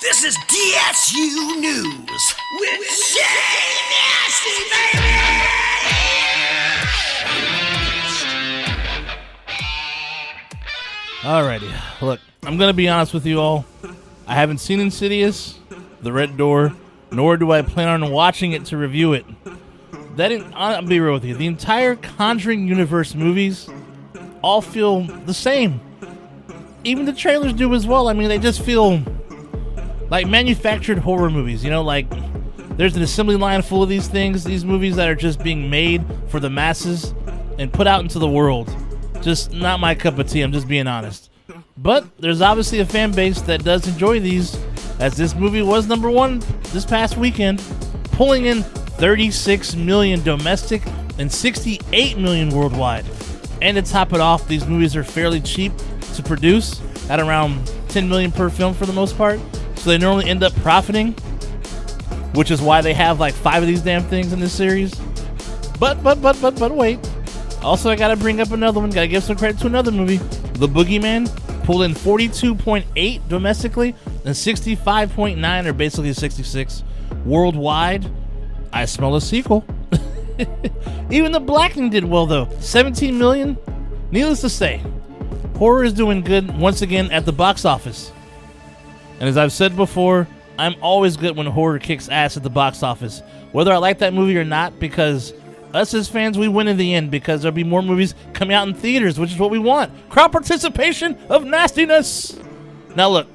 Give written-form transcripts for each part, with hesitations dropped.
This is DSU News with Shay Nasty, baby! Alrighty, look, I'm gonna be honest with you all. I haven't seen Insidious, The Red Door, nor do I plan on watching it to review it. I'll be real with you. The entire Conjuring universe movies all feel the same. Even the trailers do as well. I mean, they just feel like manufactured horror movies. You know, like there's an assembly line full of these things, these movies that are just being made for the masses and put out into the world. Just not my cup of tea, I'm just being honest. But there's obviously a fan base that does enjoy these, as this movie was number one this past weekend, pulling in 36 million domestic and 68 million worldwide. And to top it off, these movies are fairly cheap to produce at around 10 million per film for the most part. So they normally end up profiting, which is why they have like 5 of these damn things in this series. But wait. Also, I gotta bring up another one. Gotta give some credit to another movie. The Boogeyman pulled in 42.8 domestically and 65.9, or basically 66, worldwide. I smell a sequel. Even The Blackening did well though. 17 million. Needless to say, horror is doing good once again at the box office. And as I've said before, I'm always good when horror kicks ass at the box office, whether I like that movie or not, because us as fans, we win in the end, because there'll be more movies coming out in theaters, which is what we want. Crowd participation of nastiness. Now look,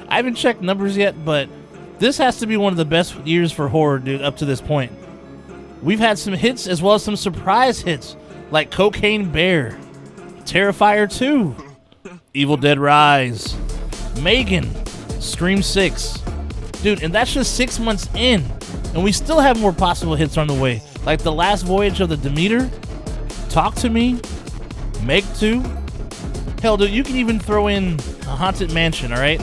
I haven't checked numbers yet, but this has to be one of the best years for horror, dude, up to this point. We've had some hits as well as some surprise hits, like Cocaine Bear, Terrifier 2, Evil Dead Rise, Megan, Scream 6. Dude, and that's just 6 months in, and we still have more possible hits on the way, like The Last Voyage of the Demeter, Talk to Me, Meg 2. Hell, dude, you can even throw in A Haunted Mansion, alright?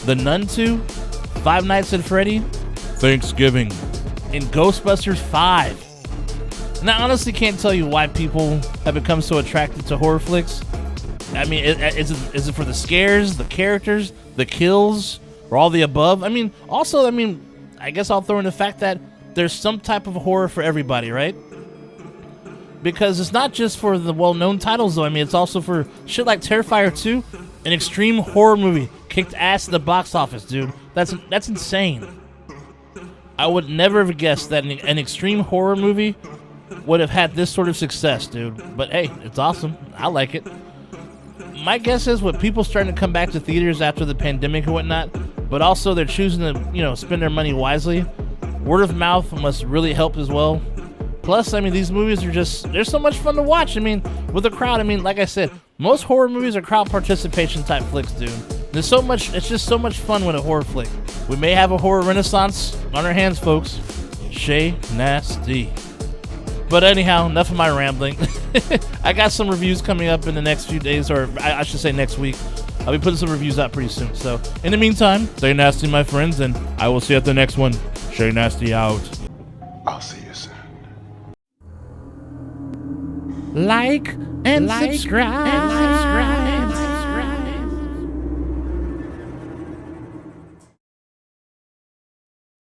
The Nun 2, Five Nights at Freddy, Thanksgiving, and Ghostbusters 5. And I honestly can't tell you why people have become so attracted to horror flicks. I mean, is it for the scares, the characters, the kills, or all the above? I mean, also, I guess I'll throw in the fact that there's some type of horror for everybody, right? Because it's not just for the well-known titles, though. I mean, it's also for shit like Terrifier 2, an extreme horror movie, kicked ass at the box office, dude. That's insane. I would never have guessed that an extreme horror movie would have had this sort of success, dude. But hey, it's awesome. I like it. My guess is with people starting to come back to theaters after the pandemic and whatnot, but also they're choosing to, spend their money wisely. Word of mouth must really help as well. Plus, these movies are they're so much fun to watch. With a crowd, like I said, most horror movies are crowd participation type flicks, dude. It's just so much fun with a horror flick. We may have a horror renaissance on our hands, folks. Shay Nasty. But anyhow, enough of my rambling. I got some reviews coming up in the next few days, or I should say next week. I'll be putting some reviews out pretty soon. So, in the meantime, stay nasty, my friends, and I will see you at the next one. Shay Nasty out. I'll see you soon. Like and subscribe.